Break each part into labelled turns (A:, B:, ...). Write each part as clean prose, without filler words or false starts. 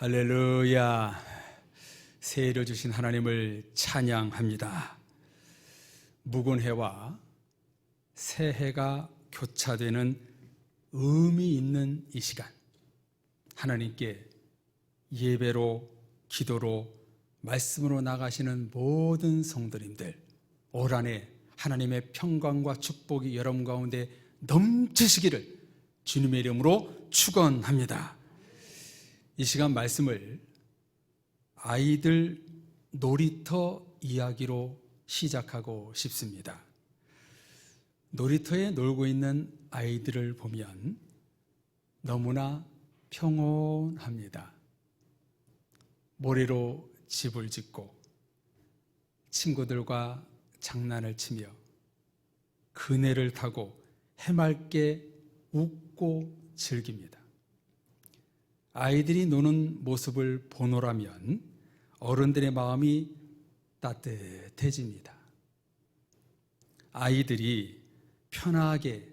A: 할렐루야. 새해를 주신 하나님을 찬양합니다. 묵은 해와 새해가 교차되는 의미 있는 이 시간, 하나님께 예배로, 기도로, 말씀으로 나가시는 모든 성도님들, 올 한해 하나님의 평강과 축복이 여러분 가운데 넘치시기를 주님의 이름으로 축원합니다. 이 시간 말씀을 아이들 놀이터 이야기로 시작하고 싶습니다. 놀이터에 놀고 있는 아이들을 보면 너무나 평온합니다. 모래로 집을 짓고 친구들과 장난을 치며 그네를 타고 해맑게 웃고 즐깁니다. 아이들이 노는 모습을 보노라면 어른들의 마음이 따뜻해집니다. 아이들이 편하게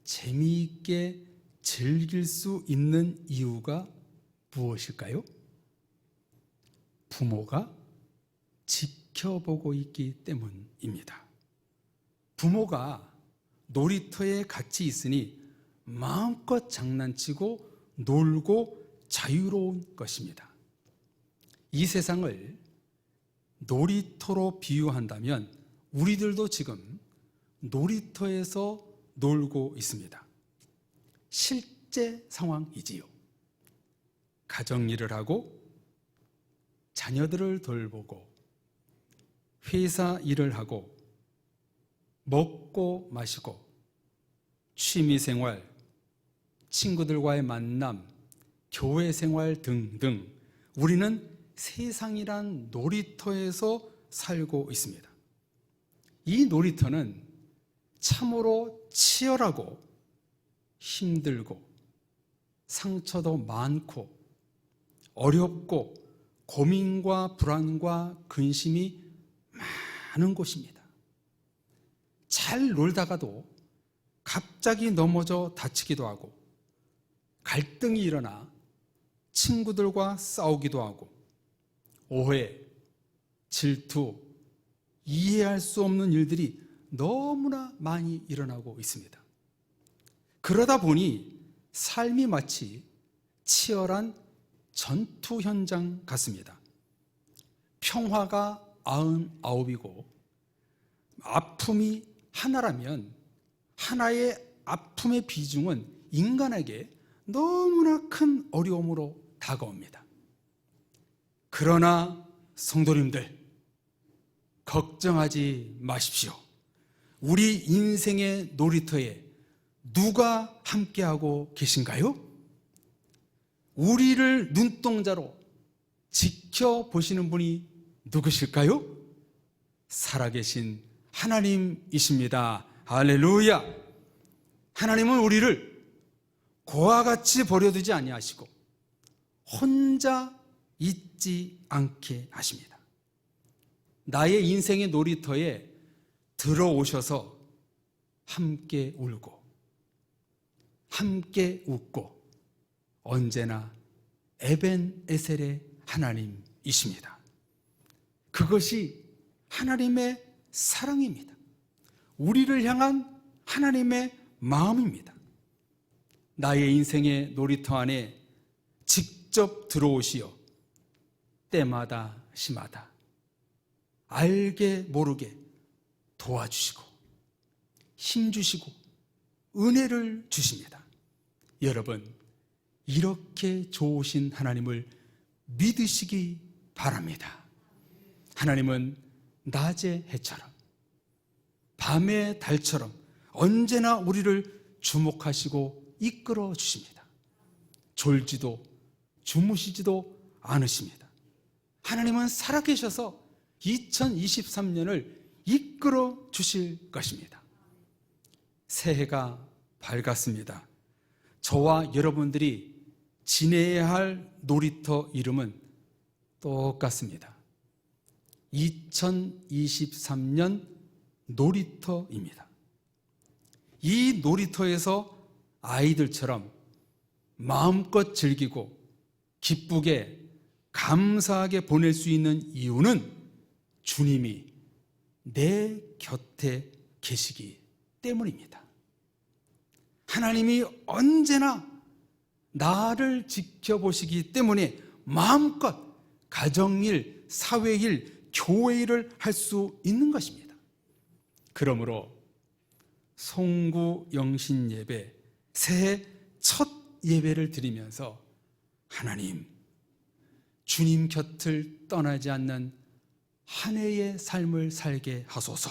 A: 재미있게 즐길 수 있는 이유가 무엇일까요? 부모가 지켜보고 있기 때문입니다. 부모가 놀이터에 같이 있으니 마음껏 장난치고 놀고 자유로운 것입니다. 이 세상을 놀이터로 비유한다면 우리들도 지금 놀이터에서 놀고 있습니다. 실제 상황이지요. 가정일을 하고 자녀들을 돌보고 회사 일을 하고 먹고 마시고 취미생활, 친구들과의 만남, 교회 생활 등등 우리는 세상이란 놀이터에서 살고 있습니다. 이 놀이터는 참으로 치열하고 힘들고 상처도 많고 어렵고 고민과 불안과 근심이 많은 곳입니다. 잘 놀다가도 갑자기 넘어져 다치기도 하고 갈등이 일어나 친구들과 싸우기도 하고 오해, 질투, 이해할 수 없는 일들이 너무나 많이 일어나고 있습니다. 그러다 보니 삶이 마치 치열한 전투 현장 같습니다. 평화가 99이고 아픔이 하나라면 하나의 아픔의 비중은 인간에게 너무나 큰 어려움으로 다가옵니다. 그러나 성도님들, 걱정하지 마십시오. 우리 인생의 놀이터에 누가 함께하고 계신가요? 우리를 눈동자로 지켜보시는 분이 누구실까요? 살아계신 하나님이십니다. 할렐루야! 하나님은 우리를 고와 같이 버려두지 아니하시고 혼자 있지 않게 하십니다. 나의 인생의 놀이터에 들어오셔서 함께 울고 함께 웃고 언제나 에벤에셀의 하나님이십니다. 그것이 하나님의 사랑입니다. 우리를 향한 하나님의 마음입니다. 나의 인생의 놀이터 안에 직접 들어오시어 때마다 시마다 알게 모르게 도와주시고 힘주시고 은혜를 주십니다. 여러분, 이렇게 좋으신 하나님을 믿으시기 바랍니다. 하나님은 낮의 해처럼 밤의 달처럼 언제나 우리를 주목하시고 이끌어 주십니다. 졸지도 주무시지도 않으십니다. 하나님은 살아계셔서 2023년을 이끌어 주실 것입니다. 새해가 밝았습니다. 저와 여러분들이 지내야 할 놀이터 이름은 똑같습니다. 2023년 놀이터입니다. 이 놀이터에서 아이들처럼 마음껏 즐기고 기쁘게 감사하게 보낼 수 있는 이유는 주님이 내 곁에 계시기 때문입니다. 하나님이 언제나 나를 지켜보시기 때문에 마음껏 가정일, 사회일, 교회일을 할 수 있는 것입니다. 그러므로 송구 영신 예배, 새해 첫 예배를 드리면서 하나님, 주님 곁을 떠나지 않는 한 해의 삶을 살게 하소서.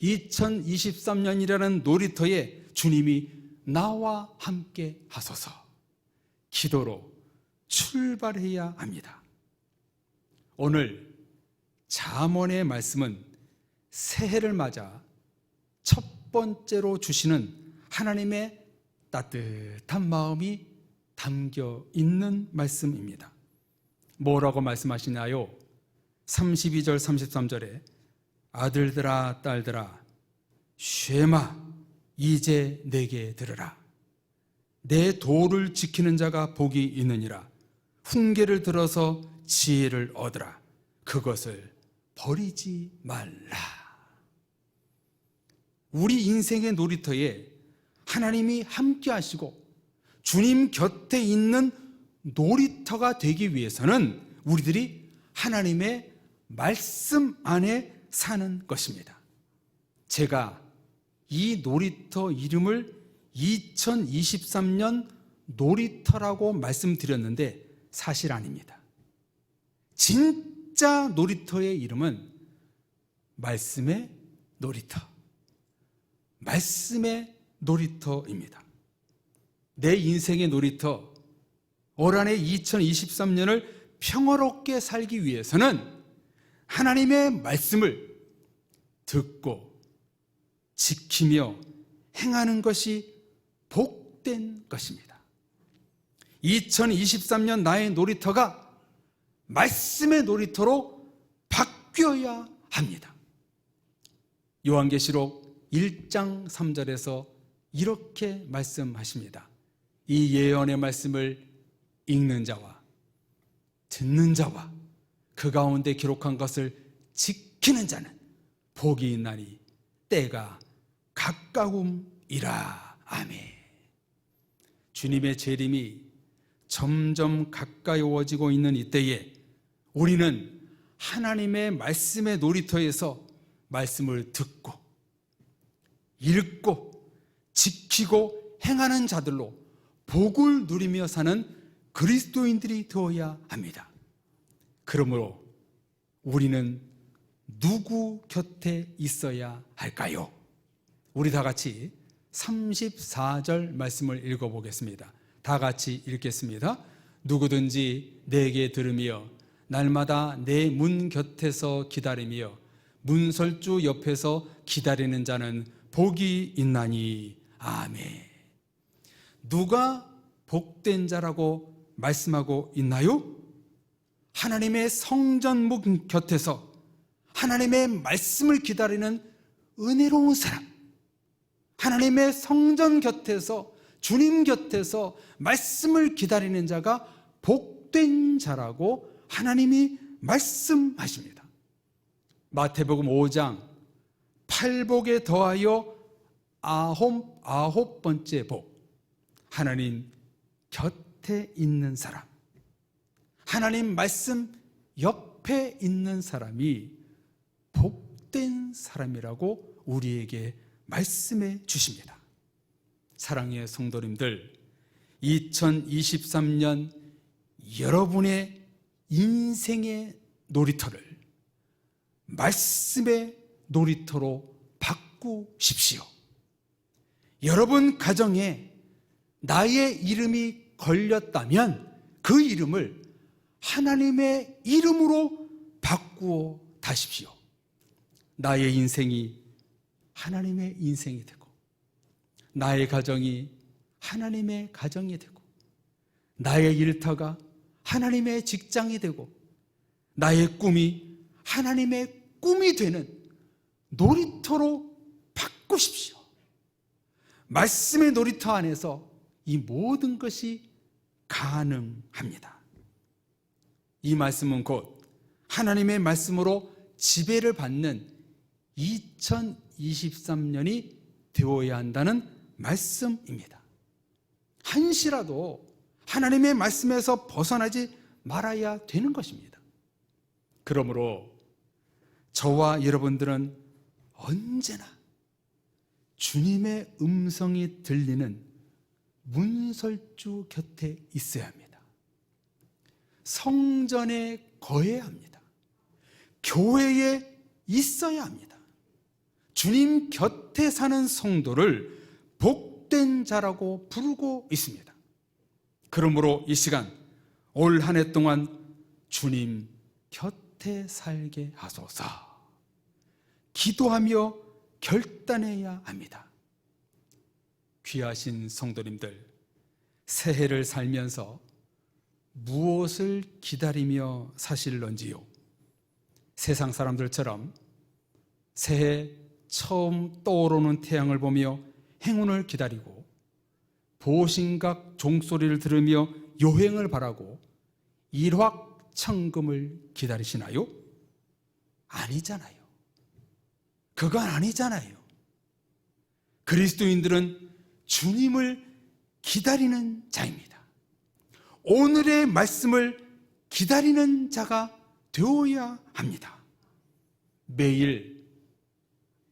A: 2023년이라는 놀이터에 주님이 나와 함께 하소서. 기도로 출발해야 합니다. 오늘 잠언의 말씀은 새해를 맞아 첫 번째로 주시는 하나님의 따뜻한 마음이 담겨 있는 말씀입니다. 뭐라고 말씀하시나요? 32절 33절에 아들들아 딸들아 쉐마 이제 내게 들으라. 내 도를 지키는 자가 복이 있느니라. 훈계를 들어서 지혜를 얻으라. 그것을 버리지 말라. 우리 인생의 놀이터에 하나님이 함께 하시고 주님 곁에 있는 놀이터가 되기 위해서는 우리들이 하나님의 말씀 안에 사는 것입니다. 제가 이 놀이터 이름을 2023년 놀이터라고 말씀드렸는데 사실 아닙니다. 진짜 놀이터의 이름은 말씀의 놀이터, 말씀의 놀이터입니다. 내 인생의 놀이터, 올 한해 2023년을 평화롭게 살기 위해서는 하나님의 말씀을 듣고 지키며 행하는 것이 복된 것입니다. 2023년 나의 놀이터가 말씀의 놀이터로 바뀌어야 합니다. 요한계시록 1장 3절에서 이렇게 말씀하십니다. 이 예언의 말씀을 읽는 자와 듣는 자와 그 가운데 기록한 것을 지키는 자는 복이 있나니 때가 가까움이라. 아멘. 주님의 재림이 점점 가까워지고 있는 이때에 우리는 하나님의 말씀의 놀이터에서 말씀을 듣고 읽고 지키고 행하는 자들로 복을 누리며 사는 그리스도인들이 되어야 합니다. 그러므로 우리는 누구 곁에 있어야 할까요? 우리 다 같이 34절 말씀을 읽어보겠습니다. 다 같이 읽겠습니다. 누구든지 내게 들으며 날마다 내 문 곁에서 기다리며 문설주 옆에서 기다리는 자는 복이 있나니. 아멘. 누가 복된 자라고 말씀하고 있나요? 하나님의 성전문 곁에서 하나님의 말씀을 기다리는 은혜로운 사람, 하나님의 성전 곁에서 주님 곁에서 말씀을 기다리는 자가 복된 자라고 하나님이 말씀하십니다. 마태복음 5장 팔복에 더하여 아홉 번째 복, 하나님 곁에 있는 사람, 하나님 말씀 옆에 있는 사람이 복된 사람이라고 우리에게 말씀해 주십니다. 사랑의 성도님들, 2023년 여러분의 인생의 놀이터를 말씀의 놀이터로 바꾸십시오. 여러분 가정에 나의 이름이 걸렸다면 그 이름을 하나님의 이름으로 바꾸어 다십시오. 나의 인생이 하나님의 인생이 되고, 나의 가정이 하나님의 가정이 되고, 나의 일터가 하나님의 직장이 되고, 나의 꿈이 하나님의 꿈이 되는 놀이터로 바꾸십시오. 말씀의 놀이터 안에서 이 모든 것이 가능합니다. 이 말씀은 곧 하나님의 말씀으로 지배를 받는 2023년이 되어야 한다는 말씀입니다. 한시라도 하나님의 말씀에서 벗어나지 말아야 되는 것입니다. 그러므로 저와 여러분들은 언제나 주님의 음성이 들리는 문설주 곁에 있어야 합니다. 성전에 거해야 합니다. 교회에 있어야 합니다. 주님 곁에 사는 성도를 복된 자라고 부르고 있습니다. 그러므로 이 시간 올 한 해 동안 주님 곁에 살게 하소서 기도하며 결단해야 합니다. 귀하신 성도님들, 새해를 살면서 무엇을 기다리며 사실런지요? 세상 사람들처럼 새해 처음 떠오르는 태양을 보며 행운을 기다리고 보신각 종소리를 들으며 요행을 바라고 일확천금을 기다리시나요? 아니잖아요. 그건 아니잖아요. 그리스도인들은 주님을 기다리는 자입니다. 오늘의 말씀을 기다리는 자가 되어야 합니다. 매일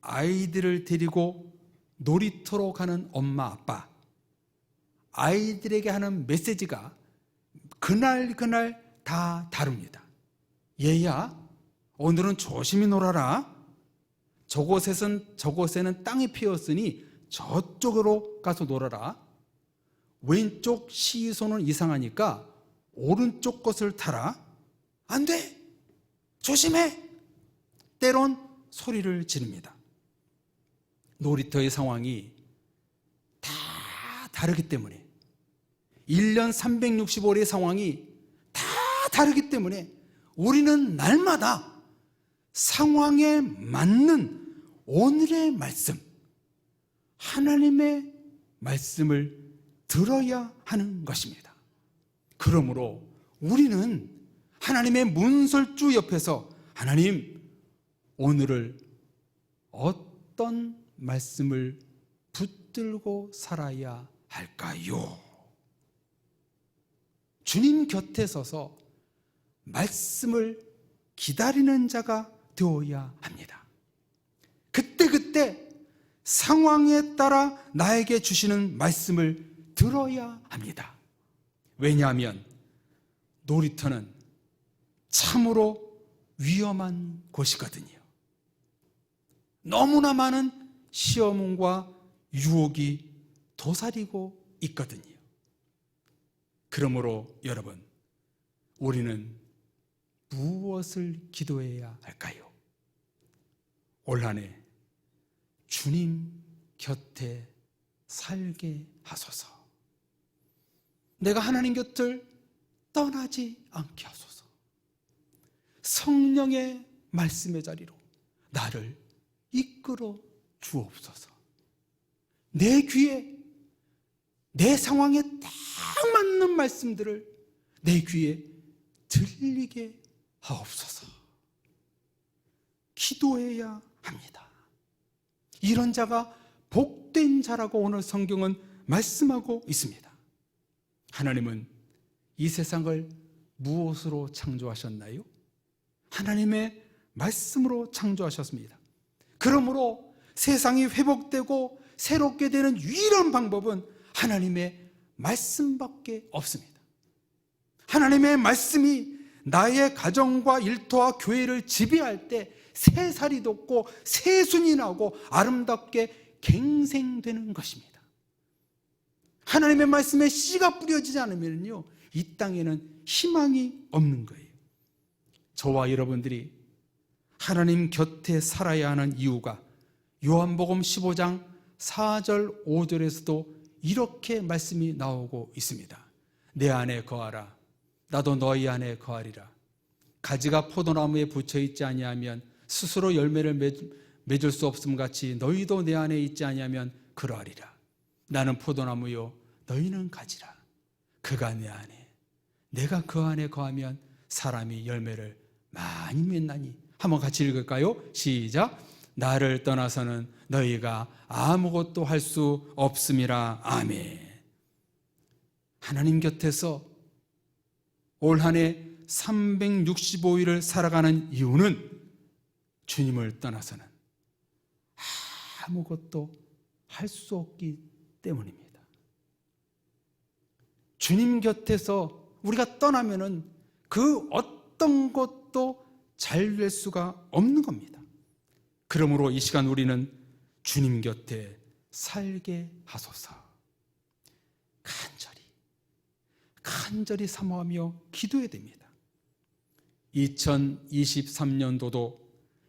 A: 아이들을 데리고 놀이터로 가는 엄마 아빠, 아이들에게 하는 메시지가 그날 다 다릅니다. 얘야, 오늘은 조심히 놀아라. 저곳에는 땅이 피었으니 저쪽으로 가서 놀아라. 왼쪽 시소는 이상하니까 오른쪽 것을 타라. 안 돼! 조심해! 때론 소리를 지릅니다. 놀이터의 상황이 다 다르기 때문에 1년 365일의 상황이 다 다르기 때문에 우리는 날마다 상황에 맞는 오늘의 말씀, 하나님의 말씀을 들어야 하는 것입니다. 그러므로 우리는 하나님의 문설주 옆에서 하나님, 오늘을 어떤 말씀을 붙들고 살아야 할까요? 주님 곁에 서서 말씀을 기다리는 자가 되어야 합니다. 그때 상황에 따라 나에게 주시는 말씀을 들어야 합니다. 왜냐하면 놀이터는 참으로 위험한 곳이거든요. 너무나 많은 시험과 유혹이 도사리고 있거든요. 그러므로 여러분, 우리는 무엇을 기도해야 할까요? 올 한 해 주님 곁에 살게 하소서. 내가 하나님 곁을 떠나지 않게 하소서. 성령의 말씀의 자리로 나를 이끌어 주옵소서. 내 귀에 내 상황에 딱 맞는 말씀들을 내 귀에 들리게 하옵소서. 기도해야 합니다. 이런 자가 복된 자라고 오늘 성경은 말씀하고 있습니다. 하나님은 이 세상을 무엇으로 창조하셨나요? 하나님의 말씀으로 창조하셨습니다. 그러므로 세상이 회복되고 새롭게 되는 유일한 방법은 하나님의 말씀밖에 없습니다. 하나님의 말씀이 나의 가정과 일터와 교회를 지배할 때 새살이 돋고 새순이 나고 아름답게 갱생되는 것입니다. 하나님의 말씀에 씨가 뿌려지지 않으면요, 이 땅에는 희망이 없는 거예요. 저와 여러분들이 하나님 곁에 살아야 하는 이유가 요한복음 15장 4절 5절에서도 이렇게 말씀이 나오고 있습니다. 내 안에 거하라. 나도 너희 안에 거하리라. 가지가 포도나무에 붙여있지 아니하면 스스로 열매를 맺을 수 없음 같이 너희도 내 안에 있지 아니하면 그러하리라. 나는 포도나무요 너희는 가지라. 그가 내 안에, 내가 그 안에 거하면 사람이 열매를 많이 맺나니. 한번 같이 읽을까요? 시작. 나를 떠나서는 너희가 아무것도 할 수 없음이라. 아멘. 하나님 곁에서 올 한 해 365일을 살아가는 이유는 주님을 떠나서는 아무것도 할 수 없기 때문입니다. 주님 곁에서 우리가 떠나면은 그 어떤 것도 잘 될 수가 없는 겁니다. 그러므로 이 시간 우리는 주님 곁에 살게 하소서. 간절히 사모하며 기도해야 됩니다. 2023년도도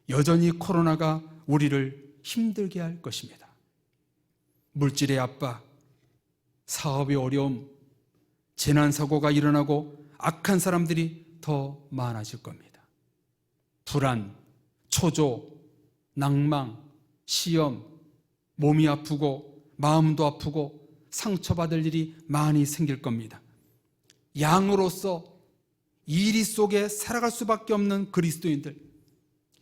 A: 여전히 코로나가 우리를 힘들게 할 것입니다. 물질의 압박, 사업의 어려움, 재난사고가 일어나고 악한 사람들이 더 많아질 겁니다. 불안, 초조, 낭망, 시험, 몸이 아프고 마음도 아프고 상처받을 일이 많이 생길 겁니다. 양으로서 이리 속에 살아갈 수밖에 없는 그리스도인들,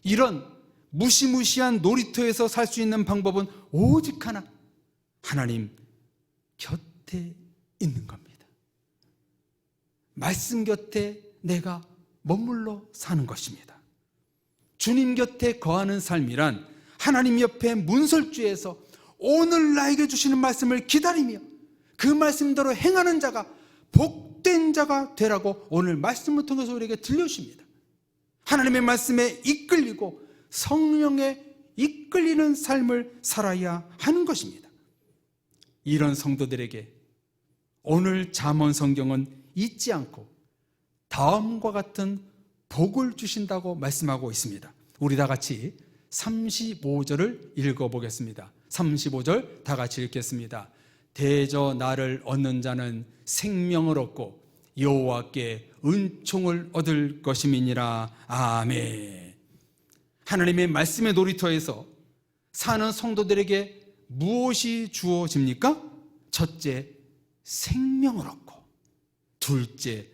A: 이런 무시무시한 놀이터에서 살 수 있는 방법은 오직 하나, 하나님 곁에 있는 겁니다. 말씀 곁에 내가 머물러 사는 것입니다. 주님 곁에 거하는 삶이란 하나님 옆에 문설주에서 오늘 나에게 주시는 말씀을 기다리며 그 말씀대로 행하는 자가 복된 자가 되라고 오늘 말씀을 통해서 우리에게 들려주십니다. 하나님의 말씀에 이끌리고 성령에 이끌리는 삶을 살아야 하는 것입니다. 이런 성도들에게 오늘 잠언 성경은 잊지 않고 다음과 같은 복을 주신다고 말씀하고 있습니다. 우리 다 같이 35절을 읽어보겠습니다. 35절 다 같이 읽겠습니다. 대저 나를 얻는 자는 생명을 얻고 여호와께 은총을 얻을 것임이니라. 아멘. 하나님의 말씀의 놀이터에서 사는 성도들에게 무엇이 주어집니까? 첫째, 생명을 얻고, 둘째,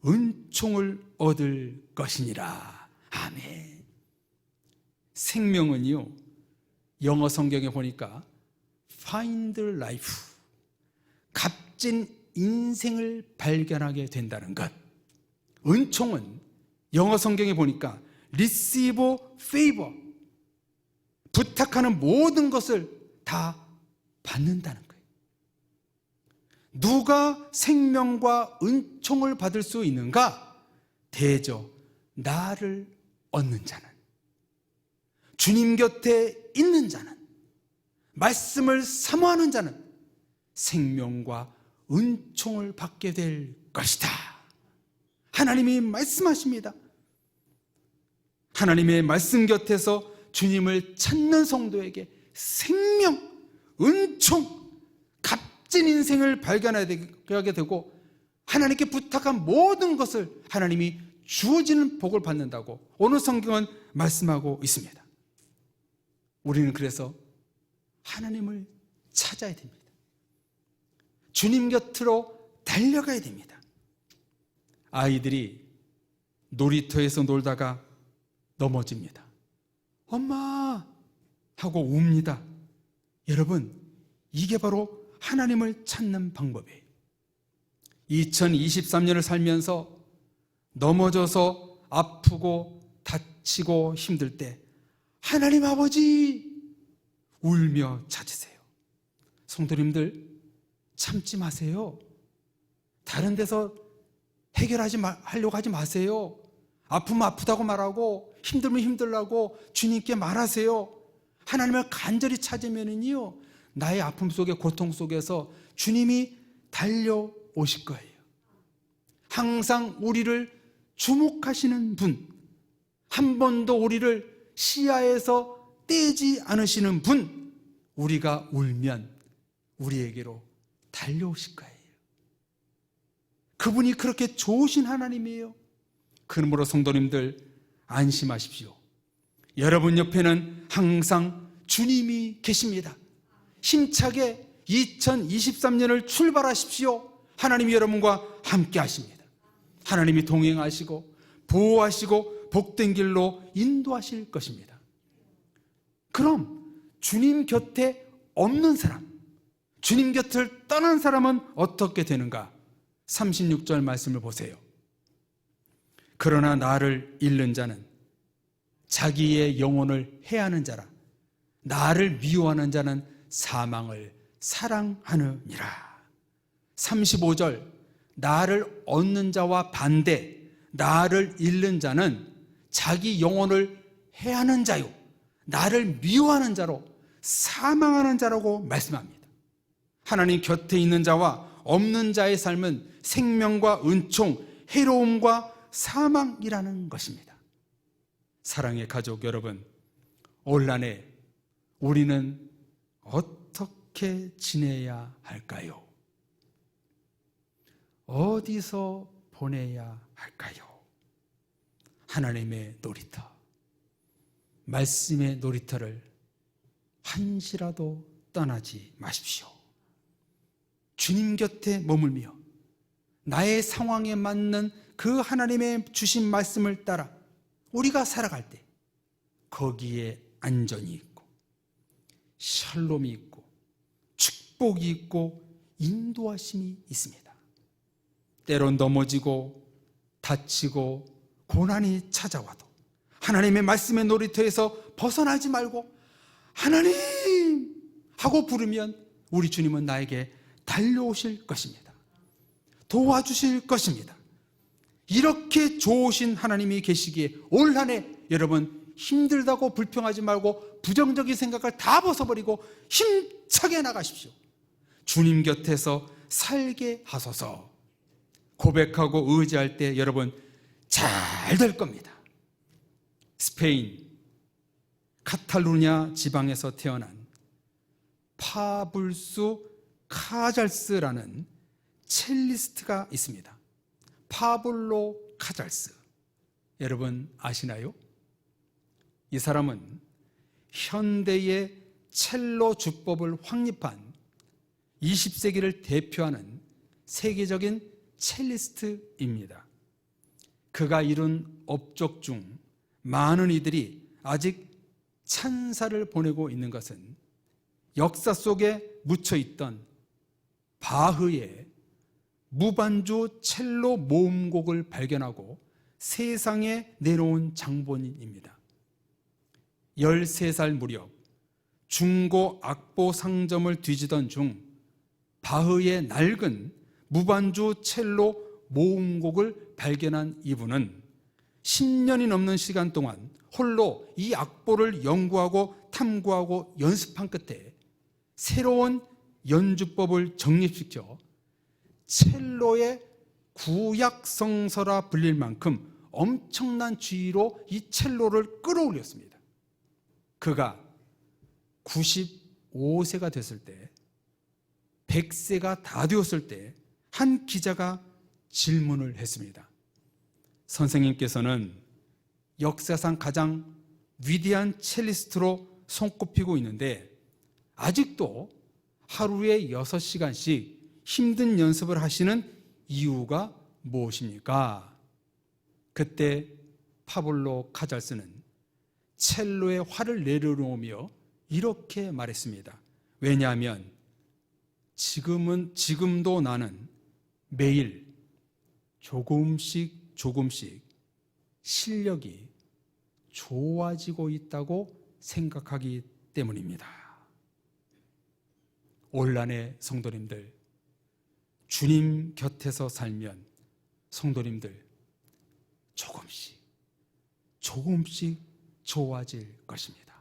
A: 은총을 얻을 것이니라. 아멘. 생명은요, 영어 성경에 보니까 find life, 값진 인생을 발견하게 된다는 것. 은총은 영어 성경에 보니까 receive favor, 부탁하는 모든 것을 다 받는다는 거예요. 누가 생명과 은총을 받을 수 있는가? 대저 나를 얻는 자는, 주님 곁에 있는 자는, 말씀을 사모하는 자는 생명과 은총을 받게 될 것이다. 하나님이 말씀하십니다. 하나님의 말씀 곁에서 주님을 찾는 성도에게 생명, 은총, 값진 인생을 발견하게 되고 하나님께 부탁한 모든 것을 하나님이 주어지는 복을 받는다고 오늘 성경은 말씀하고 있습니다. 우리는 그래서 하나님을 찾아야 됩니다. 주님 곁으로 달려가야 됩니다. 아이들이 놀이터에서 놀다가 넘어집니다. 엄마 하고 웁니다. 여러분, 이게 바로 하나님을 찾는 방법이에요. 2023년을 살면서 넘어져서 아프고 다치고 힘들 때 하나님 아버지 울며 찾으세요. 성도님들, 참지 마세요. 다른 데서 하려고 하지 마세요. 아프면 아프다고 말하고 힘들면 힘들라고 주님께 말하세요. 하나님을 간절히 찾으면은요, 나의 아픔 속에, 고통 속에서 주님이 달려오실 거예요. 항상 우리를 주목하시는 분, 한 번도 우리를 시야에서 떼지 않으시는 분, 우리가 울면 우리에게로 달려오실 거예요. 그분이 그렇게 좋으신 하나님이에요. 그러므로 성도님들 안심하십시오. 여러분 옆에는 항상 주님이 계십니다. 힘차게 2023년을 출발하십시오. 하나님이 여러분과 함께 하십니다. 하나님이 동행하시고 보호하시고 복된 길로 인도하실 것입니다. 그럼 주님 곁에 없는 사람, 주님 곁을 떠난 사람은 어떻게 되는가? 36절 말씀을 보세요. 그러나 나를 잃는 자는 자기의 영혼을 해하는 자라. 나를 미워하는 자는 사망을 사랑하느니라. 35절, 나를 얻는 자와 반대, 나를 잃는 자는 자기 영혼을 해하는 자요, 나를 미워하는 자로 사망하는 자라고 말씀합니다. 하나님 곁에 있는 자와 없는 자의 삶은 생명과 은총, 해로움과 사망이라는 것입니다. 사랑의 가족 여러분, 올 한해 우리는 어떻게 지내야 할까요? 어디서 보내야 할까요? 하나님의 놀이터, 말씀의 놀이터를 한시라도 떠나지 마십시오. 주님 곁에 머물며 나의 상황에 맞는 그 하나님의 주신 말씀을 따라 우리가 살아갈 때 거기에 안전이 있고 샬롬이 있고 축복이 있고 인도하심이 있습니다. 때론 넘어지고 다치고 고난이 찾아와도 하나님의 말씀의 놀이터에서 벗어나지 말고 하나님 하고 부르면 우리 주님은 나에게 달려오실 것입니다. 도와주실 것입니다. 이렇게 좋으신 하나님이 계시기에 올 한 해 여러분 힘들다고 불평하지 말고 부정적인 생각을 다 벗어버리고 힘차게 나가십시오. 주님 곁에서 살게 하소서. 고백하고 의지할 때 여러분 잘 될 겁니다. 스페인 카탈루냐 지방에서 태어난 파불수 카잘스라는 첼리스트가 있습니다. 파블로 카잘스, 여러분 아시나요? 이 사람은 현대의 첼로 주법을 확립한 20세기를 대표하는 세계적인 첼리스트입니다. 그가 이룬 업적 중 많은 이들이 아직 찬사를 보내고 있는 것은 역사 속에 묻혀있던 바흐의 무반주 첼로 모음곡을 발견하고 세상에 내놓은 장본인입니다. 13살 무렵 중고 악보 상점을 뒤지던 중 바흐의 낡은 무반주 첼로 모음곡을 발견한 이분은 10년이 넘는 시간 동안 홀로 이 악보를 연구하고 탐구하고 연습한 끝에 새로운 연주법을 정립시켜 첼로의 구약성서라 불릴 만큼 엄청난 지위로 이 첼로를 끌어올렸습니다. 그가 95세가 됐을 때, 100세가 다 되었을 때 한 기자가 질문을 했습니다. 선생님께서는 역사상 가장 위대한 첼리스트로 손꼽히고 있는데 아직도 하루에 6시간씩 힘든 연습을 하시는 이유가 무엇입니까? 그때 파블로 카잘스는 첼로에 화를 내려놓으며 이렇게 말했습니다. 왜냐하면 지금도 나는 매일 조금씩 실력이 좋아지고 있다고 생각하기 때문입니다. 올 한해 성도님들, 주님 곁에서 살면 성도님들 조금씩 좋아질 것입니다.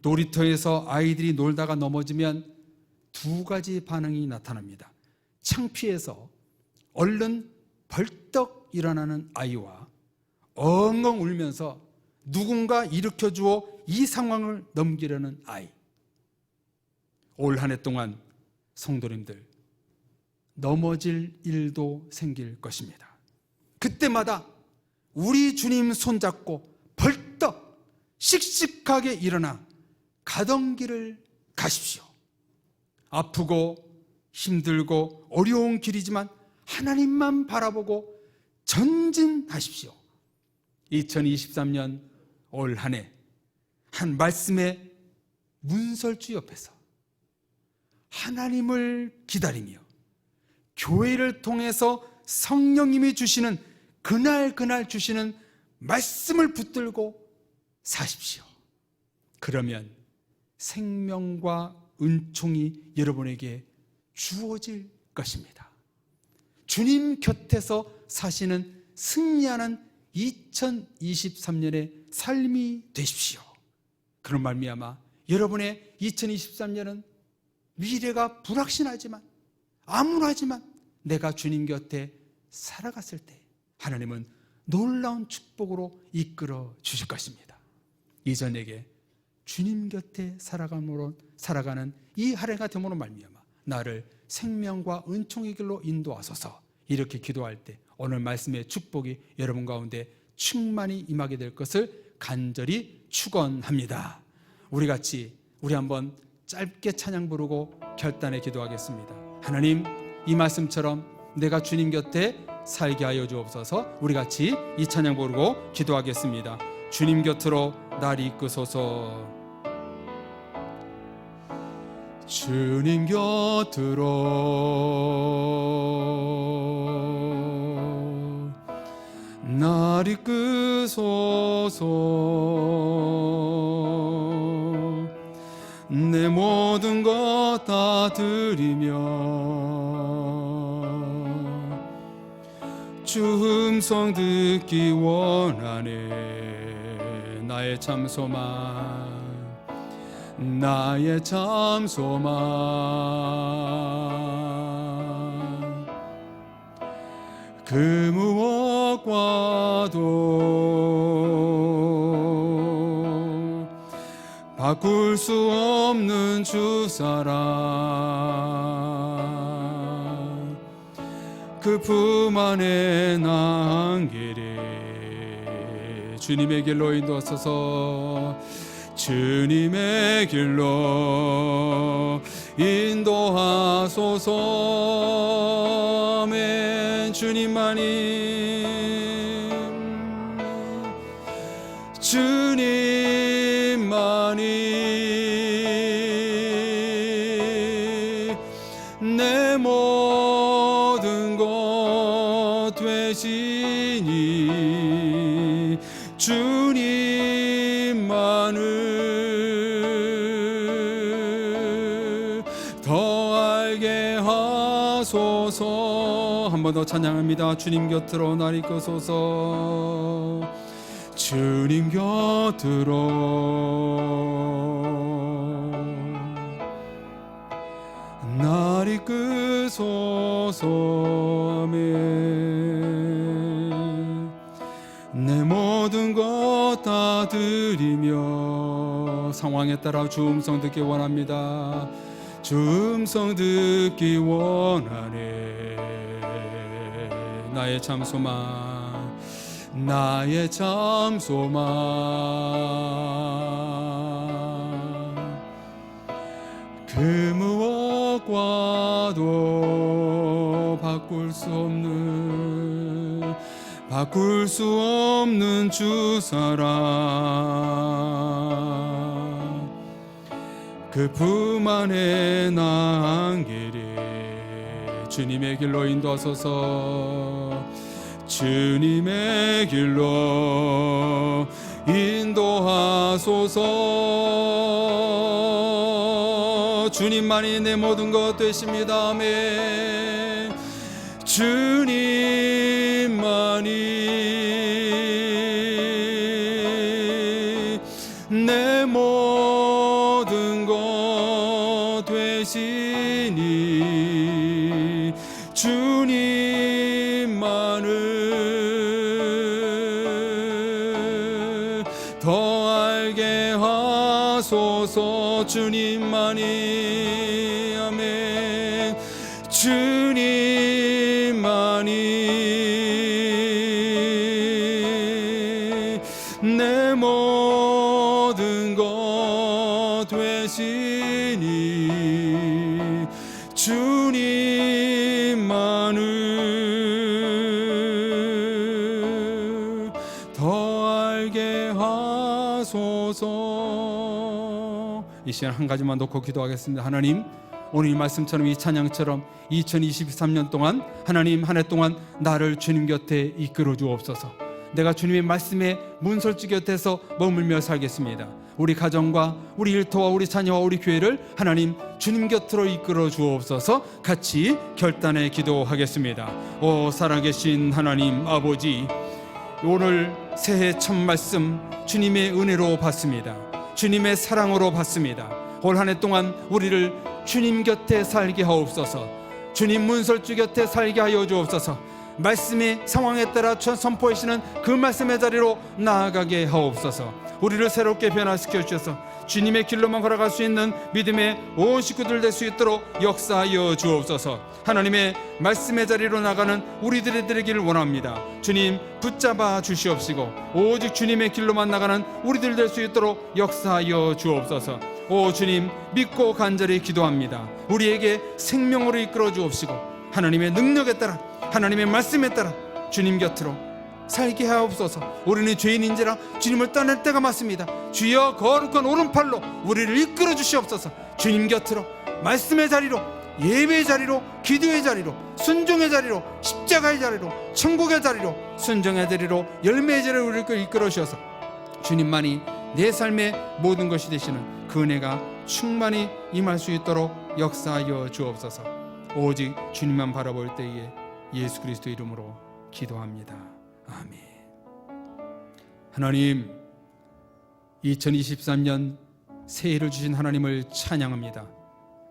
A: 놀이터에서 아이들이 놀다가 넘어지면 두 가지 반응이 나타납니다. 창피해서 얼른 벌떡 일어나는 아이와 엉엉 울면서 누군가 일으켜주어 이 상황을 넘기려는 아이. 올 한 해 동안 성도님들 넘어질 일도 생길 것입니다. 그때마다 우리 주님 손잡고 벌떡 씩씩하게 일어나 가던 길을 가십시오. 아프고 힘들고 어려운 길이지만 하나님만 바라보고 전진하십시오. 2023년 올 한 해 한 말씀의 문설주 옆에서 하나님을 기다리며 교회를 통해서 성령님이 주시는 그날 주시는 말씀을 붙들고 사십시오. 그러면 생명과 은총이 여러분에게 주어질 것입니다. 주님 곁에서 사시는 승리하는 2023년의 삶이 되십시오. 그런 말미암아 여러분의 2023년은 미래가 불확실하지만 암울하지만 내가 주님 곁에 살아갔을 때 하나님은 놀라운 축복으로 이끌어 주실 것입니다. 이전에게 주님 곁에 살아가는 이 한 해가 됨으로 말미암아 나를 생명과 은총의 길로 인도하소서. 이렇게 기도할 때 오늘 말씀의 축복이 여러분 가운데 충만히 임하게 될 것을 간절히 축원합니다. 우리 한번 짧게 찬양 부르고 결단에 기도하겠습니다. 하나님, 이 말씀처럼 내가 주님 곁에 살게 하여 주옵소서. 우리 같이 이 찬양 부르고 기도하겠습니다. 주님 곁으로 날 이끄소서. 주님 곁으로 날 이끄소서. 내 모든 것 다 드리며 주 음성 듣기 원하네. 나의 참 소망, 나의 참 소망. 그 무엇과도 바꿀 수 없는 주 사랑, 그 품 안에 나 한 길에 주님의 길로 인도하소서. 주님의 길로 인도하소서. 아멘. 주님만이 내 모든 것 되시니 주님만을 더 알게 하소서. 한 번 더 찬양합니다. 주님 곁으로 날 이끄소서. 주님 곁으로 날 이끄소서. 아멘. 내 모든 것 다 드리며 상황에 따라 주 음성 듣기 원합니다. 주 음성 듣기 원하네. 나의 참 소망, 나의 참 소망. 그 무엇과도 바꿀 수 없는 주 사랑, 그 품 안에 나 한 길에 주님의 길로 인도하소서. 주님의 길로 인도하소서. 주님만이 내 모든 것 되십니다. 아멘. 주님만이 내 모든 것 되시니 주님만을 더 알게 하소서. 주님만이. 아멘. 주님만이 내 모든 것 되시니 주님 살게 하소서. 이 시간 한 가지만 놓고 기도하겠습니다. 하나님, 오늘 이 말씀처럼 이 찬양처럼 2023년 동안 하나님 한 해 동안 나를 주님 곁에 이끌어 주옵소서. 내가 주님의 말씀에 문설주 곁에서 머물며 살겠습니다. 우리 가정과 우리 일터와 우리 자녀와 우리 교회를 하나님 주님 곁으로 이끌어 주옵소서. 같이 결단해 기도하겠습니다. 오 살아계신 하나님 아버지, 오늘 새해 첫 말씀 주님의 은혜로 받습니다. 주님의 사랑으로 받습니다. 올 한 해 동안 우리를 주님 곁에 살게 하옵소서. 주님 문설주 곁에 살게 하여 주옵소서. 말씀의 상황에 따라 선포하시는 그 말씀의 자리로 나아가게 하옵소서. 우리를 새롭게 변화시켜 주셔서 주님의 길로만 걸어갈 수 있는 믿음의 온 식구들 될 수 있도록 역사하여 주옵소서. 하나님의 말씀의 자리로 나가는 우리들이 되기를 원합니다. 주님 붙잡아 주시옵시고 오직 주님의 길로만 나가는 우리들 될 수 있도록 역사하여 주옵소서. 오 주님, 믿고 간절히 기도합니다. 우리에게 생명으로 이끌어 주옵시고 하나님의 능력에 따라 하나님의 말씀에 따라 주님 곁으로 살게 하옵소서. 우리는 죄인인지라 주님을 떠날 때가 맞습니다. 주여 거룩한 오른팔로 우리를 이끌어 주시옵소서. 주님 곁으로, 말씀의 자리로, 예배의 자리로, 기도의 자리로, 순종의 자리로, 십자가의 자리로, 천국의 자리로, 순종의 자리로, 열매의 자리로 우리를 이끌어 주셔서 주님만이 내 삶의 모든 것이 되시는 그 은혜가 충만히 임할 수 있도록 역사하여 주옵소서. 오직 주님만 바라볼 때에 예수 그리스도 이름으로 기도합니다. 아멘. 하나님, 2023년 새해를 주신 하나님을 찬양합니다.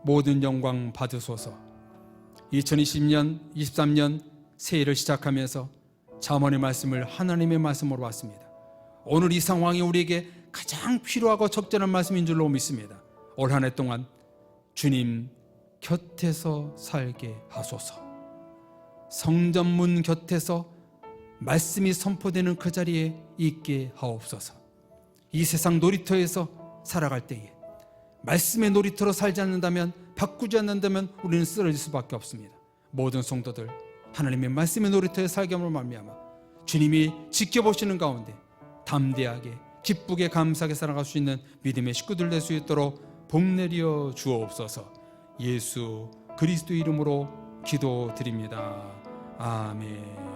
A: 모든 영광 받으소서. 2023년 새해를 시작하면서 잠언의 말씀을 하나님의 말씀으로 봤습니다. 오늘 이 상황이 우리에게 가장 필요하고 적절한 말씀인 줄로 믿습니다. 올 한 해 동안 주님 곁에서 살게 하소서. 성전문 곁에서 말씀이 선포되는 그 자리에 있게 하옵소서. 이 세상 놀이터에서 살아갈 때에 말씀의 놀이터로 살지 않는다면, 바꾸지 않는다면 우리는 쓰러질 수밖에 없습니다. 모든 성도들 하나님의 말씀의 놀이터에 살게 함으로 말미암아 주님이 지켜보시는 가운데 담대하게 기쁘게 감사하게 살아갈 수 있는 믿음의 식구들 될 수 있도록 복 내려 주옵소서. 예수 그리스도 이름으로 기도드립니다. 아멘.